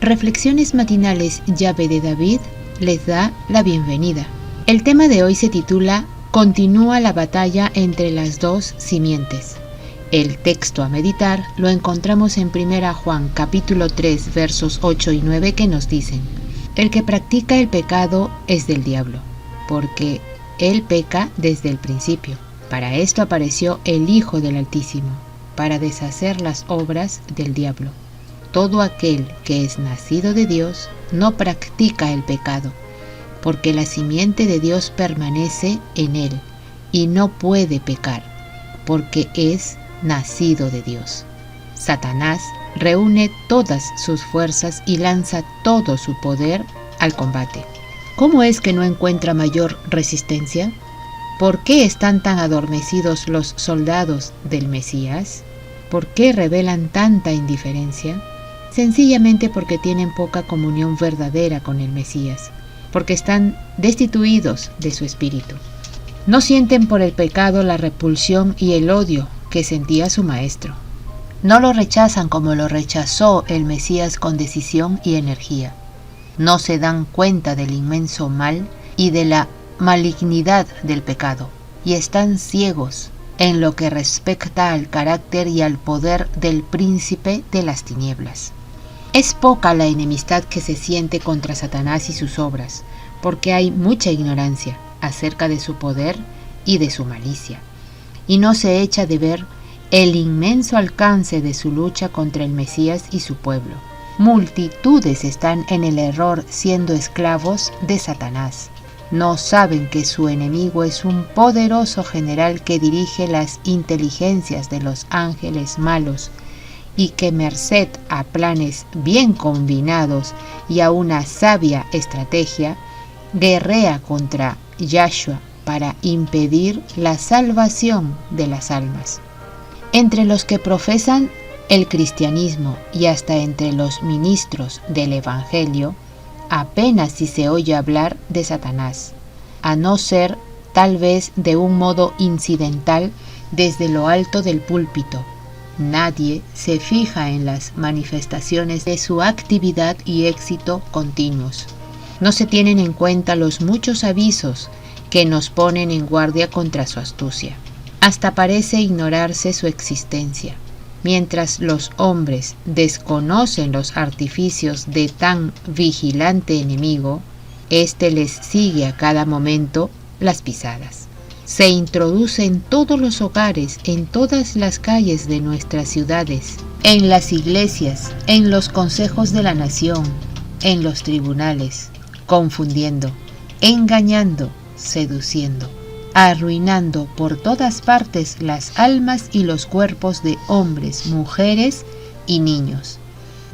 Reflexiones Matinales Llave de David les da la bienvenida. El tema de hoy se titula Continúa la batalla entre las dos simientes. El texto a meditar lo encontramos en 1 Juan capítulo 3 versos 8 y 9 que nos dicen: El que practica el pecado es del diablo, porque él peca desde el principio. Para esto apareció el Hijo del Altísimo, para deshacer las obras del diablo. Todo aquel que es nacido de Dios no practica el pecado, porque la simiente de Dios permanece en él y no puede pecar, porque es nacido de Dios. Satanás reúne todas sus fuerzas y lanza todo su poder al combate. ¿Cómo es que no encuentra mayor resistencia? ¿Por qué están tan adormecidos los soldados del Mesías? ¿Por qué revelan tanta indiferencia? Sencillamente porque tienen poca comunión verdadera con el Mesías, porque están destituidos de su espíritu. No sienten por el pecado la repulsión y el odio que sentía su maestro. No lo rechazan como lo rechazó el Mesías con decisión y energía. No se dan cuenta del inmenso mal y de la malignidad del pecado, y están ciegos en lo que respecta al carácter y al poder del príncipe de las tinieblas. Es poca la enemistad que se siente contra Satanás y sus obras, porque hay mucha ignorancia acerca de su poder y de su malicia, y no se echa de ver el inmenso alcance de su lucha contra el Mesías y su pueblo. Multitudes están en el error siendo esclavos de Satanás. No saben que su enemigo es un poderoso general que dirige las inteligencias de los ángeles malos y que merced a planes bien combinados y a una sabia estrategia, guerrea contra Yahshua para impedir la salvación de las almas. Entre los que profesan el cristianismo y hasta entre los ministros del Evangelio, apenas si se oye hablar de Satanás, a no ser tal vez de un modo incidental desde lo alto del púlpito. Nadie se fija en las manifestaciones de su actividad y éxito continuos. No se tienen en cuenta los muchos avisos que nos ponen en guardia contra su astucia. Hasta parece ignorarse su existencia. Mientras los hombres desconocen los artificios de tan vigilante enemigo, éste les sigue a cada momento las pisadas. Se introduce en todos los hogares, en todas las calles de nuestras ciudades, en las iglesias, en los consejos de la nación, en los tribunales, confundiendo, engañando, seduciendo, arruinando por todas partes las almas y los cuerpos de hombres, mujeres y niños,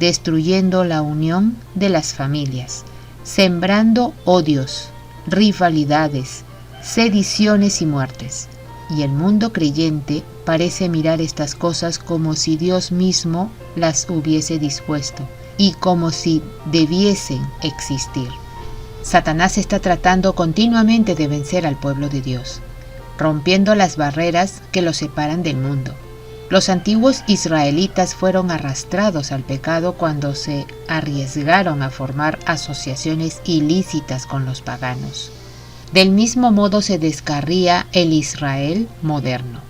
destruyendo la unión de las familias, sembrando odios, rivalidades, sediciones y muertes. Y el mundo creyente parece mirar estas cosas como si Dios mismo las hubiese dispuesto y como si debiesen existir. Satanás está tratando continuamente de vencer al pueblo de Dios, rompiendo las barreras que lo separan del mundo. Los antiguos israelitas fueron arrastrados al pecado cuando se arriesgaron a formar asociaciones ilícitas con los paganos. Del mismo modo se descarría el Israel moderno.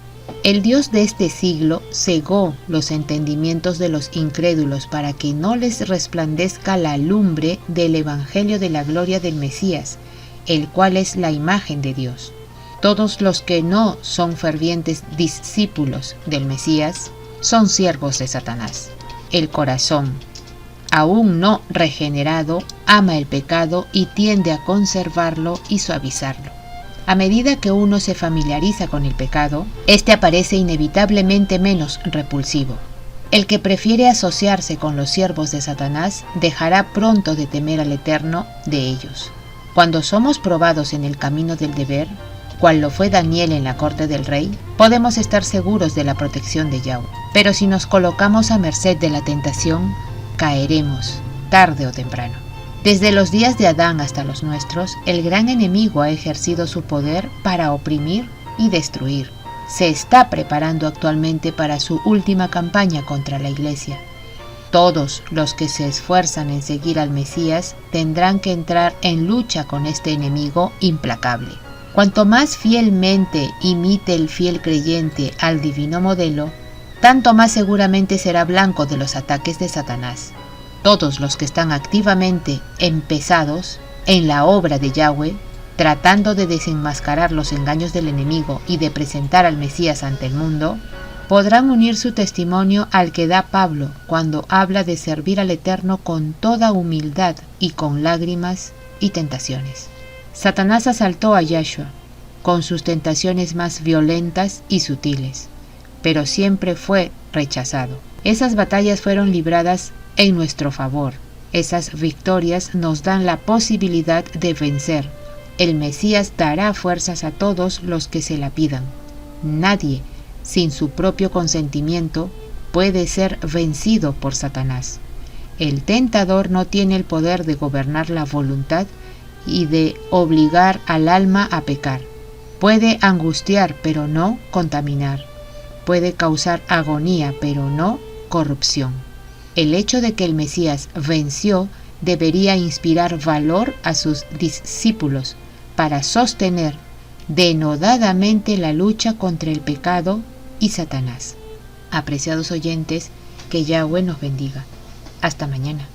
El Dios de este siglo cegó los entendimientos de los incrédulos para que no les resplandezca la lumbre del Evangelio de la gloria del Mesías, el cual es la imagen de Dios. Todos los que no son fervientes discípulos del Mesías son siervos de Satanás. El corazón, aún no regenerado, ama el pecado y tiende a conservarlo y suavizarlo. A medida que uno se familiariza con el pecado, este aparece inevitablemente menos repulsivo. El que prefiere asociarse con los siervos de Satanás dejará pronto de temer al Eterno de ellos. Cuando somos probados en el camino del deber, cual lo fue Daniel en la corte del rey, podemos estar seguros de la protección de Yahweh. Pero si nos colocamos a merced de la tentación, caeremos, tarde o temprano. Desde los días de Adán hasta los nuestros, el gran enemigo ha ejercido su poder para oprimir y destruir. Se está preparando actualmente para su última campaña contra la Iglesia. Todos los que se esfuerzan en seguir al Mesías tendrán que entrar en lucha con este enemigo implacable. Cuanto más fielmente imite el fiel creyente al divino modelo, tanto más seguramente será blanco de los ataques de Satanás. Todos los que están activamente empezados en la obra de Yahweh, tratando de desenmascarar los engaños del enemigo y de presentar al Mesías ante el mundo, podrán unir su testimonio al que da Pablo cuando habla de servir al Eterno con toda humildad y con lágrimas y tentaciones. Satanás asaltó a Yahshua con sus tentaciones más violentas y sutiles, pero siempre fue rechazado. Esas batallas fueron libradas en nuestro favor. Esas victorias nos dan la posibilidad de vencer. El Mesías dará fuerzas a todos los que se la pidan. Nadie, sin su propio consentimiento, puede ser vencido por Satanás. El tentador no tiene el poder de gobernar la voluntad y de obligar al alma a pecar. Puede angustiar, pero no contaminar. Puede causar agonía, pero no corrupción. El hecho de que el Mesías venció debería inspirar valor a sus discípulos para sostener denodadamente la lucha contra el pecado y Satanás. Apreciados oyentes, que Yahweh nos bendiga. Hasta mañana.